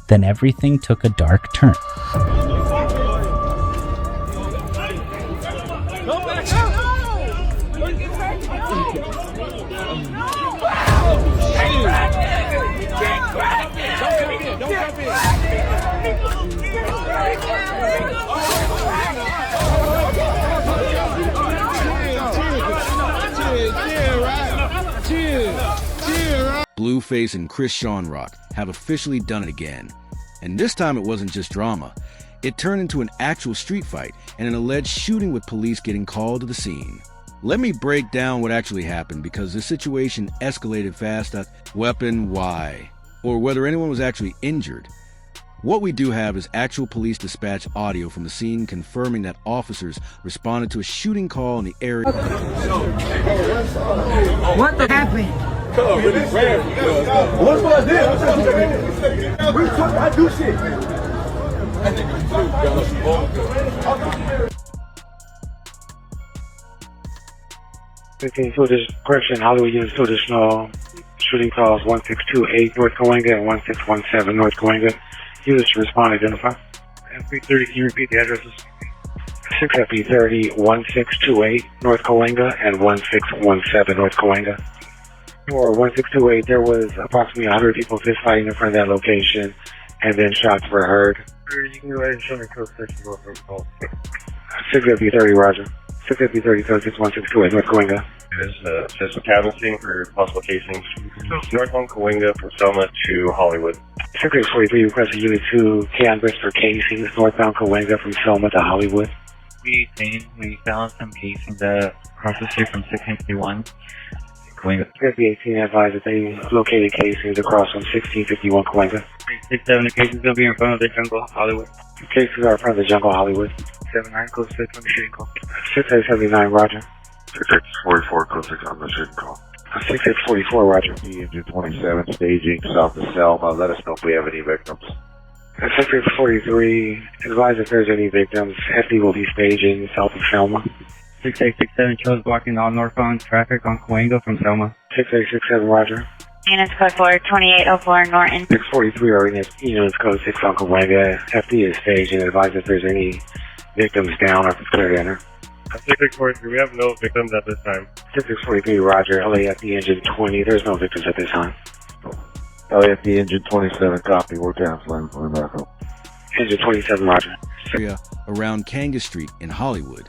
Then everything took a dark turn. Blueface and Chrisean Rock have officially done it again. And this time it wasn't just drama. It turned into an actual street fight and an alleged shooting with police getting called to the scene. Let me break down what actually happened, because the situation escalated fast. Weapon, why? Or whether anyone was actually injured. What we do have is actual police dispatch audio from the scene confirming that officers responded to a shooting call in the area. What the happened? What's what I did? I do shit. So this Chrisean Hollywood unit still additional shooting calls 1628 North Cahuenga and 1617 North Cahuenga. Units to respond, identify. FB30, can you repeat the addresses? 6 FB30, 1628 North Cahuenga and 1617 North Cahuenga. For 1628, there was approximately 100 people fist fighting in front of that location, and then shots were heard. You can go ahead and show me code 6 FB30, Roger. 6 FB30, code 61628 North Cahuenga. There's a canvassing for possible casings. Northbound Cahuenga from Selma to Hollywood. 643 requested unit 2 canvas for casings northbound Cahuenga from Selma to Hollywood. We found some casings across the street from 651 Cahuenga. 5018 advised that they located casings across from 1651 Cahuenga. 6-7, the casings will be in front of the jungle, Hollywood. Cases are in front of the jungle, Hollywood. 79, code 6 on the shooting call. 6879, Roger. 6644, code 6 on the shooting call. 6644, Roger. Engine 27 staging south of Selma. Let us know if we have any victims. 6643, advise if there's any victims. FD will be staging south of Selma. 6867 shows blocking all northbound traffic on Cahuenga from Selma. 6867, Roger. Units code 4, 2804 Norton. 643 are in units code 6 on Cahuenga. FD is staging. Advise if there's any victims down or if it's clear to enter. 6643, we have no victims at this time. 6643, Roger. LAFD engine 20, there's no victims at this time. LAFD engine 27, copy. We're canceling. We're back up. Engine 27, Roger. Area around Kanga Street in Hollywood,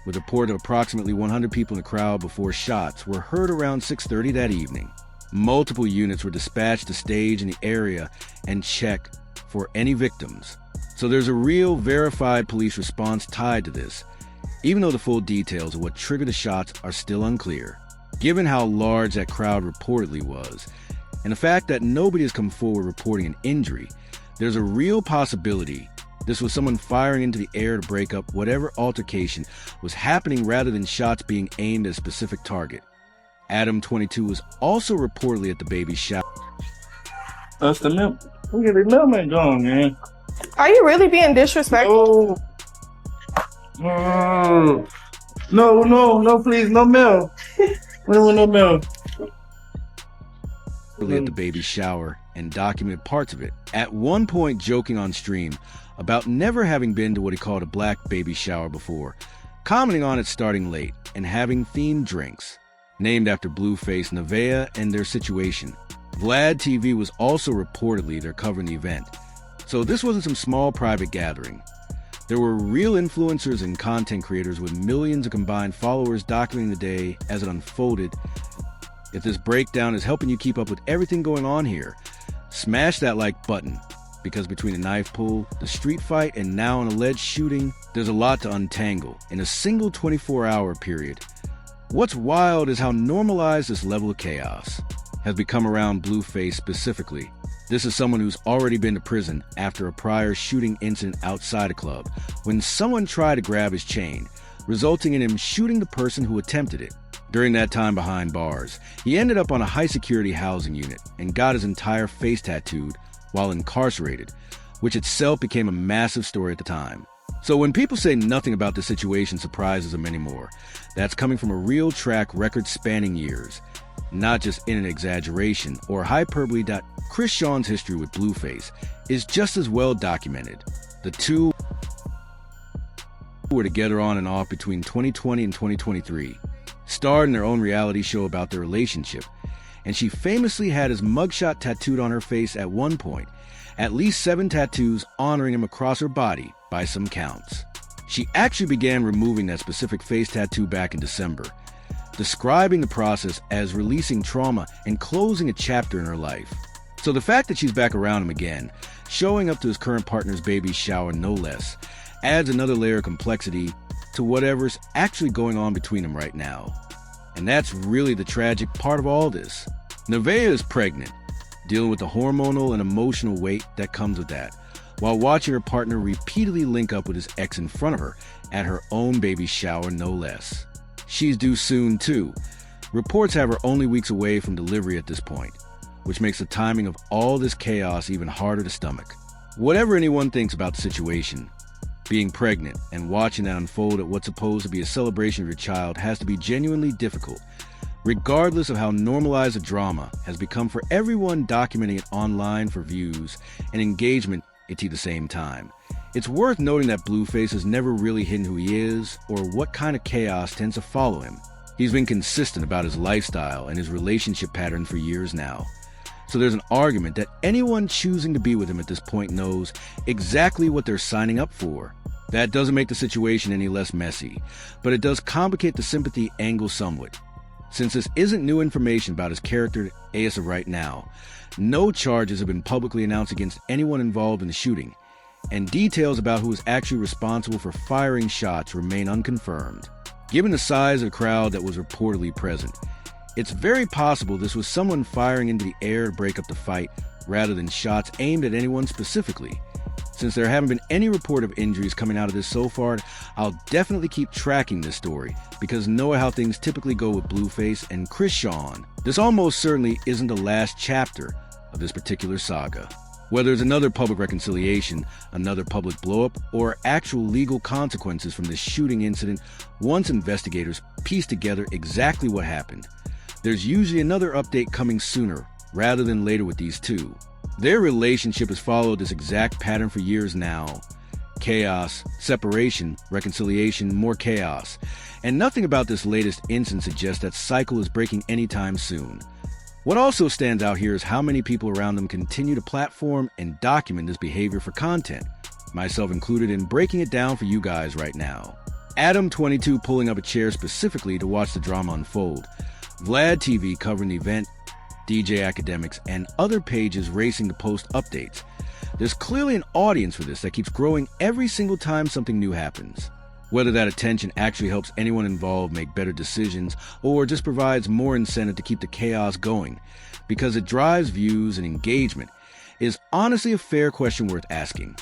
with a report of approximately 100 people in the crowd before shots were heard around 6:30 that evening. Multiple units were dispatched to stage in the area and check for any victims. So there's a real verified police response tied to this, even though the full details of what triggered the shots are still unclear. Given how large that crowd reportedly was, and the fact that nobody has come forward reporting an injury, there's a real possibility this was someone firing into the air to break up whatever altercation was happening rather than shots being aimed at a specific target. Adam 22 was also reportedly at the baby shower. That's the milk. Look at the milkman going, man. Are you really being disrespectful? Oh. No, please, no milk. We don't want no milk. At the baby shower and documented parts of it, at one point joking on stream about never having been to what he called a black baby shower before, commenting on it starting late and having themed drinks. Named after Blueface, Nevaeh, and their situation. Vlad TV was also reportedly there covering the event. So this wasn't some small private gathering. There were real influencers and content creators with millions of combined followers documenting the day as it unfolded. If this breakdown is helping you keep up with everything going on here, smash that like button, because between the knife pull, the street fight, and now an alleged shooting, there's a lot to untangle in a single 24-hour period. What's wild is how normalized this level of chaos has become around Blueface specifically. This is someone who's already been to prison after a prior shooting incident outside a club, when someone tried to grab his chain, resulting in him shooting the person who attempted it. During that time behind bars, he ended up on a high-security housing unit and got his entire face tattooed while incarcerated, which itself became a massive story at the time. So when people say nothing about the situation surprises them anymore, that's coming from a real track record spanning years. not just in an exaggeration or hyperbole. Chrisean's history with Blueface is just as well documented. The two were together on and off between 2020 and 2023, starred in their own reality show about their relationship, and she famously had his mugshot tattooed on her face at one point, at least 7 tattoos honoring him across her body by some counts. She actually began removing that specific face tattoo back in December, describing the process as releasing trauma and closing a chapter in her life. So the fact that she's back around him again, showing up to his current partner's baby shower no less, adds another layer of complexity to whatever's actually going on between them right now. And that's really the tragic part of all this. Nevaeh is pregnant, dealing with the hormonal and emotional weight that comes with that, while watching her partner repeatedly link up with his ex in front of her at her own baby shower no less. She's due soon too. Reports have her only weeks away from delivery at this point, which makes the timing of all this chaos even harder to stomach. Whatever anyone thinks about the situation, being pregnant and watching that unfold at what's supposed to be a celebration of your child has to be genuinely difficult, regardless of how normalized the drama has become for everyone documenting it online for views and engagement at the same time. It's worth noting that Blueface has never really hidden who he is or what kind of chaos tends to follow him. He's been consistent about his lifestyle and his relationship pattern for years now. So there's an argument that anyone choosing to be with him at this point knows exactly what they're signing up for. That doesn't make the situation any less messy, but it does complicate the sympathy angle somewhat. Since this isn't new information about his character as of right now, no charges have been publicly announced against anyone involved in the shooting, and details about who is actually responsible for firing shots remain unconfirmed. Given the size of the crowd that was reportedly present, it's very possible this was someone firing into the air to break up the fight rather than shots aimed at anyone specifically. Since there haven't been any report of injuries coming out of this so far, I'll definitely keep tracking this story because knowing how things typically go with Blueface and Chrisean, this almost certainly isn't the last chapter of this particular saga. Whether it's another public reconciliation, another public blowup, or actual legal consequences from this shooting incident, once investigators piece together exactly what happened, there's usually another update coming sooner rather than later with these two. Their relationship has followed this exact pattern for years now. Chaos, separation, reconciliation, more chaos. And nothing about this latest incident suggests that cycle is breaking anytime soon. What also stands out here is how many people around them continue to platform and document this behavior for content, myself included in breaking it down for you guys right now. Adam22 pulling up a chair specifically to watch the drama unfold. Vlad TV covering the event, DJ Academics, and other pages racing to post updates. There's clearly an audience for this that keeps growing every single time something new happens. Whether that attention actually helps anyone involved make better decisions or just provides more incentive to keep the chaos going because it drives views and engagement is honestly a fair question worth asking.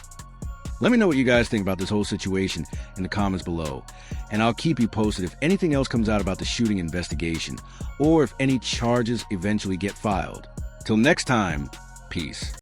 Let me know what you guys think about this whole situation in the comments below, and I'll keep you posted if anything else comes out about the shooting investigation or if any charges eventually get filed. Till next time, peace.